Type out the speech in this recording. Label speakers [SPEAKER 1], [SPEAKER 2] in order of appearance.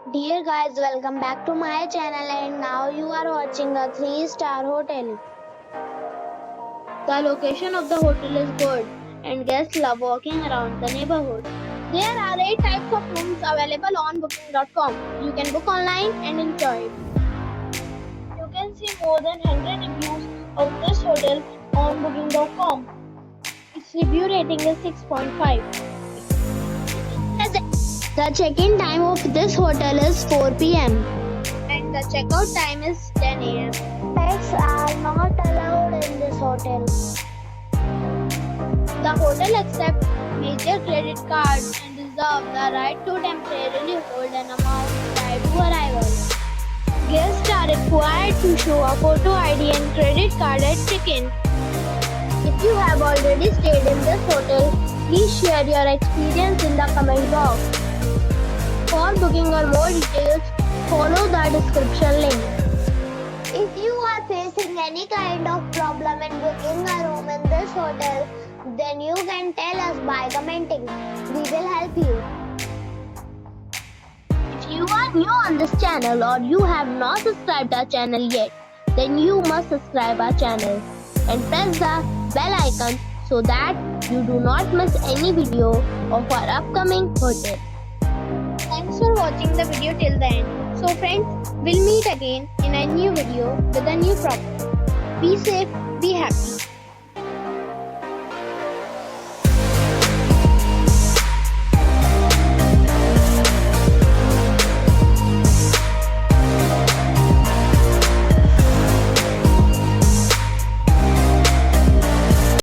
[SPEAKER 1] Dear guys, welcome back to my channel and now you are watching a 3-star hotel. The location of the hotel is good and guests love walking around the neighborhood. There are 8 types of rooms available on booking.com. You can book online and enjoy it. You can see more than 100 reviews of this hotel on booking.com. Its review rating is 6.5. The check-in time of this hotel is 4 p.m. and the checkout time is 10 a.m. Pets are not allowed in this hotel. The hotel accepts major credit cards and reserves the right to temporarily hold an amount prior to arrival. Guests are required to show a photo ID and credit card at check-in. If you have already stayed in this hotel, please share your experience in the comment box. For booking or more details, follow the description link. If you are facing any kind of problem in booking a room in this hotel, then you can tell us by commenting. We will help you. If you are new on this channel or you have not subscribed our channel yet, then you must subscribe our channel and press the bell icon so that you do not miss any video of our upcoming hotel. Thanks for watching the video till the end. So friends, we'll meet again in a new video with a new property. Be safe, be happy.